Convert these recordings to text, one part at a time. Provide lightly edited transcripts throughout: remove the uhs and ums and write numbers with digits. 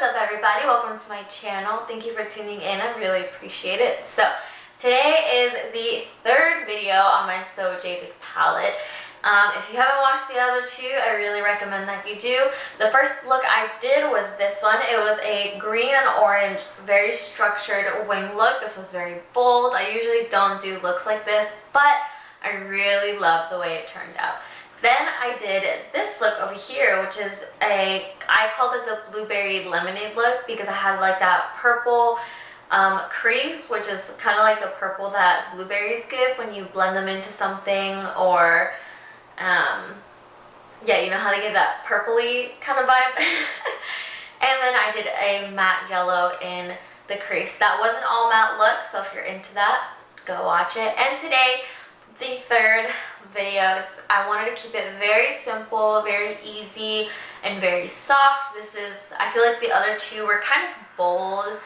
What's up everybody? Welcome to my channel. Thank you for tuning in. I really appreciate it. So today is the third video on my So Jaded palette. If you haven't watched the other two, I really recommend that you do. The first look I did was this one. It was a green and orange, very structured wing look. This was very bold. I usually don't do looks like this, but I really love the way it turned out. Then I did this look over here, which is I called it the blueberry lemonade look because I had like that purple crease, which is kind of like the purple that blueberries give when you blend them into something, or yeah, you know how they give that purpley kind of vibe. And then I did a matte yellow in the crease. That wasn't all matte look, so if you're into that, go watch it. And today, the third videos, I wanted to keep it very simple, very easy, and very soft. This is, I feel like the other two were kind of bold.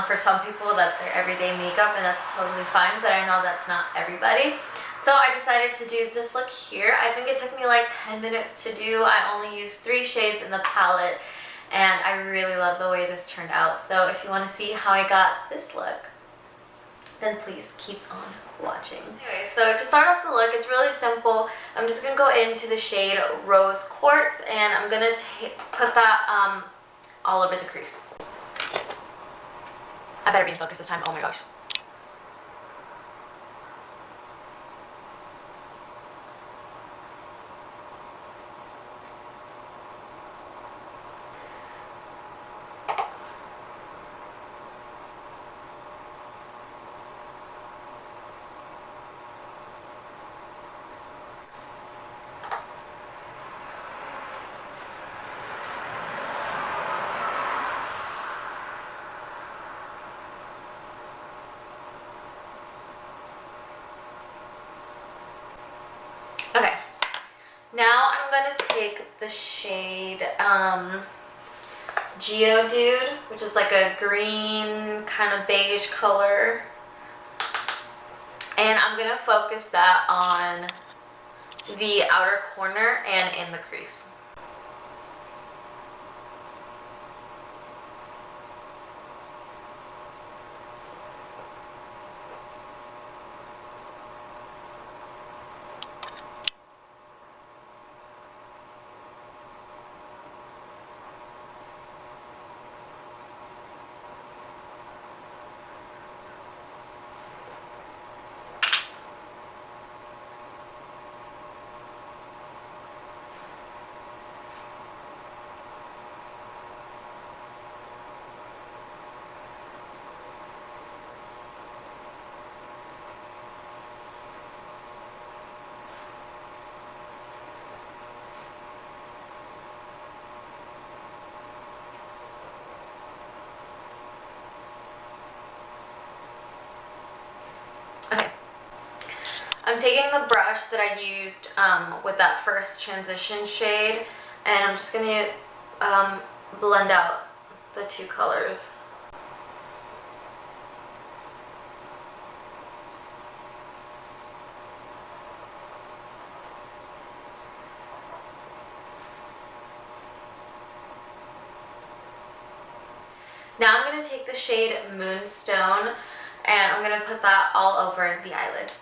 For some people, that's their everyday makeup, and that's totally fine, but I know that's not everybody. So I decided to do this look here. I think it took me like 10 minutes to do. I only used 3 shades in the palette, and I really love the way this turned out. So if you want to see how I got this look, then please keep on watching. Anyway, so to start off the look, it's really simple. I'm just going to go into the shade Rose Quartz, and I'm going to put that all over the crease. I better be in focus this time. Oh my gosh. Okay, now I'm going to take the shade Jaded, which is like a green kind of beige color, and I'm going to focus that on the outer corner and in the crease. Okay, I'm taking the brush that I used with that first transition shade, and I'm just going to blend out the two colors. Now I'm going to take the shade Moonstone, and I'm going to put that all over the eyelid.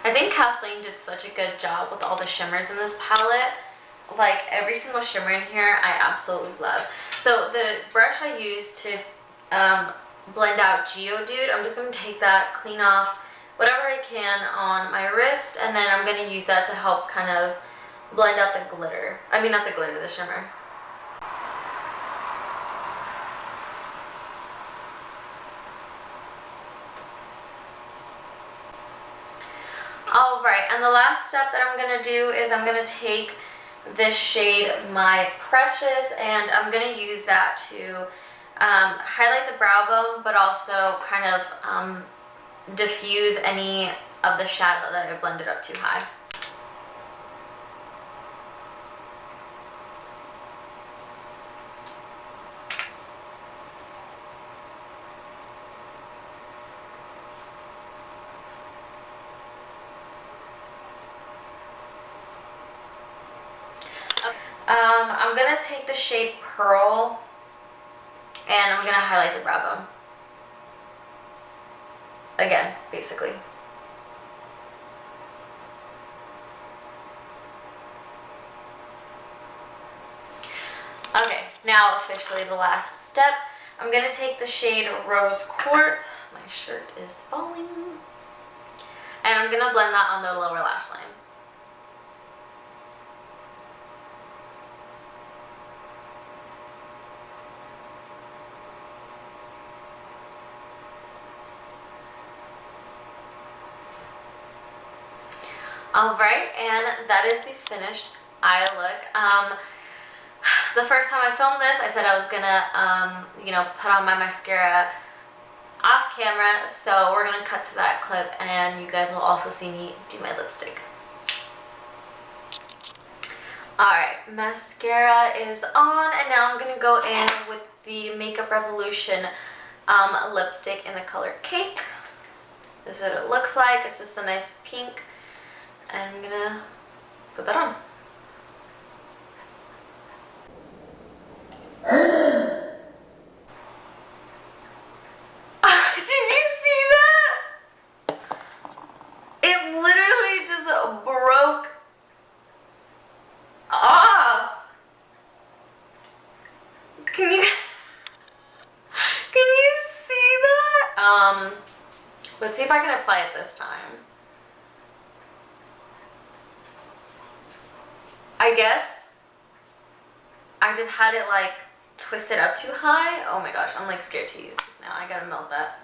I think Kathleen did such a good job with all the shimmers in this palette. Like every single shimmer in here I absolutely love. So the brush I used to blend out Jaded, I'm just going to take that, clean off whatever I can on my wrist, and then I'm going to use that to help kind of blend out the glitter. I mean not the glitter, the shimmer. Alright, and the last step that I'm going to do is I'm going to take this shade My Precious, and I'm going to use that to highlight the brow bone, but also kind of diffuse any of the shadow that I blended up too high. I'm gonna take the shade Pearl and I'm gonna highlight the brow bone. Again, basically. Okay, now officially the last step. I'm gonna take the shade Rose Quartz. My shirt is falling. And I'm gonna blend that on the lower lash line. Alright, and that is the finished eye look. The first time I filmed this, I said I was gonna, you know, put on my mascara off camera, so we're gonna cut to that clip and you guys will also see me do my lipstick. Alright, mascara is on, and now I'm gonna go in with the Makeup Revolution lipstick in the color Cake. This is what it looks like. It's just a nice pink. And I'm gonna put that on. Did you see that? It literally just broke off. Can you see that? Let's see if I can apply it this time. I guess I just had it like twisted up too high. Oh my gosh, I'm like scared to use this now. I gotta melt that.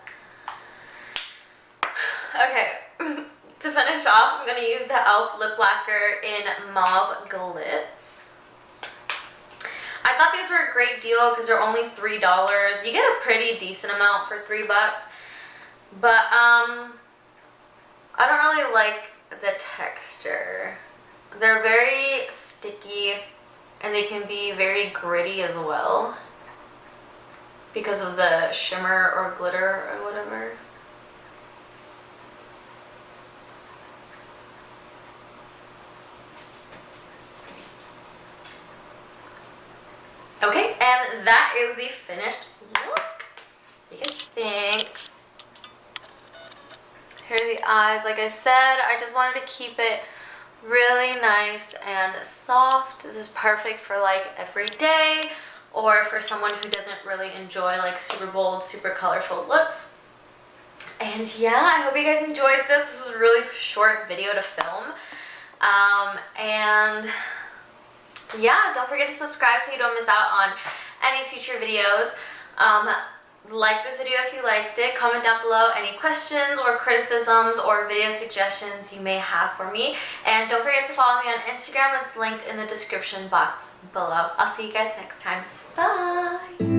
Okay, to finish off, I'm gonna use the e.l.f. lip lacquer in Mauve Glitz. I thought these were a great deal because they're only $3. You get a pretty decent amount for $3, but I don't really like the texture. They're very sticky and they can be very gritty as well because of the shimmer or glitter or whatever. Okay, and that is the finished look. What do you guys think? Here are the eyes. Like I said, I just wanted to keep it really nice and soft. This is perfect for like every day or for someone who doesn't really enjoy like super bold, super colorful looks. And yeah, I hope you guys enjoyed this. This was a really short video to film. And yeah, don't forget to subscribe so you don't miss out on any future videos. Like this video if you liked it. Comment down below any questions or criticisms or video suggestions you may have for me. And don't forget to follow me on Instagram. It's linked in the description box below. I'll see you guys next time. Bye!